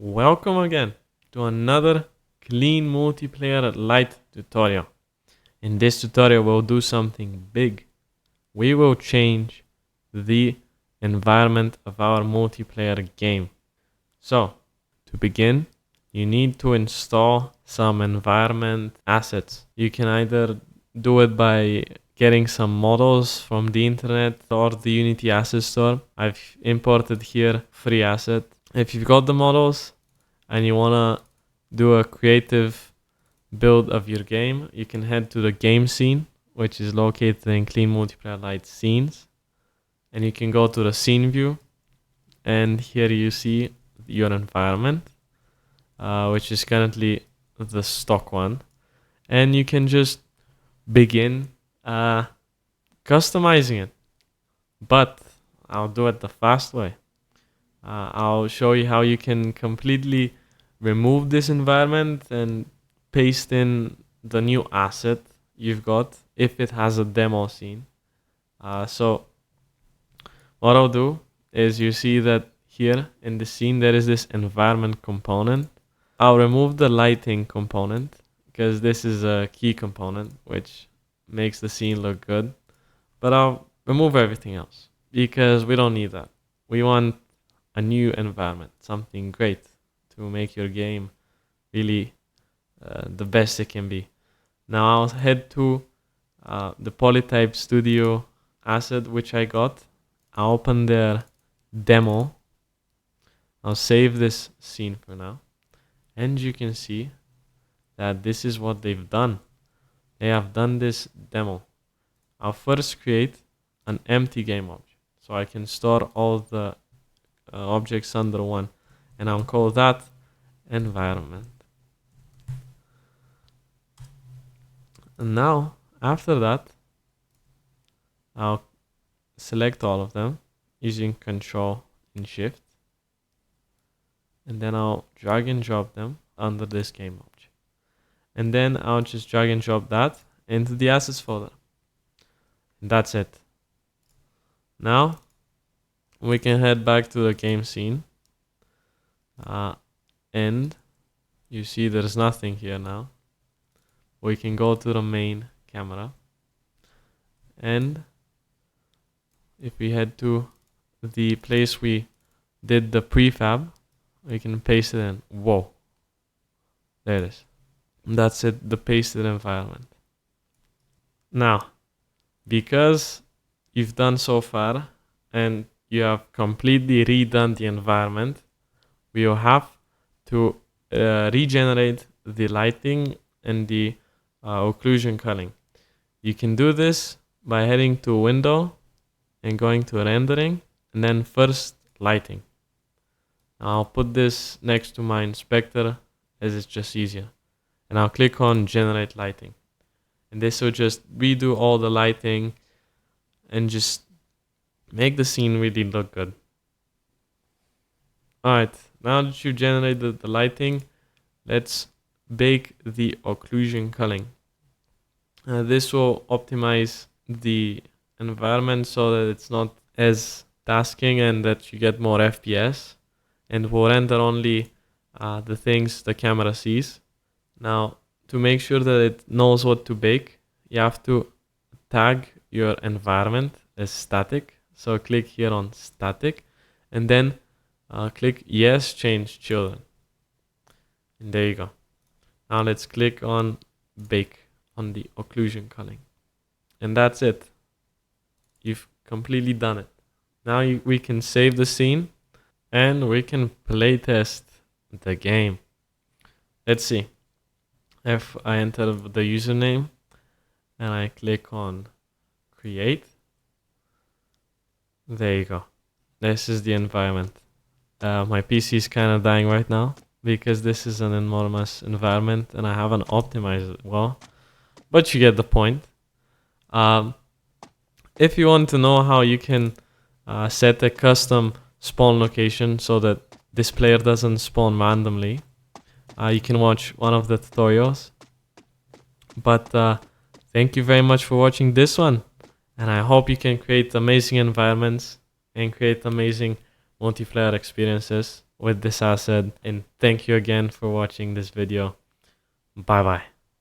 Welcome again to another Clean Multiplayer Lite tutorial. In this tutorial we'll do something big. We will change the environment of our multiplayer game. So, to begin, you need to install some environment assets. You can either do it by getting some models from the internet or the Unity asset store. I've imported here free asset. If you've got the models and you want to do a creative build of your game, you can head to the game scene, which is located in Clean Multiplayer Lite scenes. And you can go to the scene view. And here you see your environment, which is currently the stock one. And you can just begin customizing it. But I'll do it the fast way. I'll show you how you can completely remove this environment and paste in the new asset you've got if it has a demo scene. So what I'll do is you see that here in the scene there is this environment component. I'll remove the lighting component because this is a key component which makes the scene look good. But I'll remove everything else because we don't need that. We want a new environment, something great to make your game really the best it can be. Now I'll head to the Polytype Studio asset which I got. I'll open their demo. I'll save this scene for now. And you can see that this is what they've done. They have done this demo. I'll first create an empty game object so I can store all the objects under one, and I'll call that environment. And now after that I'll select all of them using Control and Shift, and then I'll drag and drop them under this game object, and then I'll just drag and drop that into the assets folder, and that's it. Now we can head back to the game scene, and you see there's nothing here now. We can go to the main camera, and if we head to the place we did the prefab, we can paste it in. Whoa, there it is. That's it, the pasted environment. Now, because you've done so far and you have completely redone the environment, we will have to regenerate the lighting and the occlusion culling. You can do this by heading to Window and going to Rendering, and then first Lighting. I'll put this next to my inspector as it's just easier. And I'll click on Generate Lighting. And this will just redo all the lighting and just make the scene really look good. Alright, now that you generated the lighting, let's bake the occlusion culling. This will optimize the environment so that it's not as tasking and that you get more FPS, and will render only the things the camera sees. Now, to make sure that it knows what to bake, you have to tag your environment as static. So click here on static, and then click yes, change children. And there you go. Now let's click on bake on the occlusion culling. And that's it. You've completely done it. Now we can save the scene and we can playtest the game. Let's see. If I enter the username and I click on create, there you go. This is the environment. My PC is kind of dying right now because this is an enormous environment and I haven't optimized it well, but you get the point. If you want to know how you can set a custom spawn location so that this player doesn't spawn randomly, you can watch one of the tutorials. But thank you very much for watching this one, and I hope you can create amazing environments and create amazing multiplayer experiences with this asset. And thank you again for watching this video. Bye bye.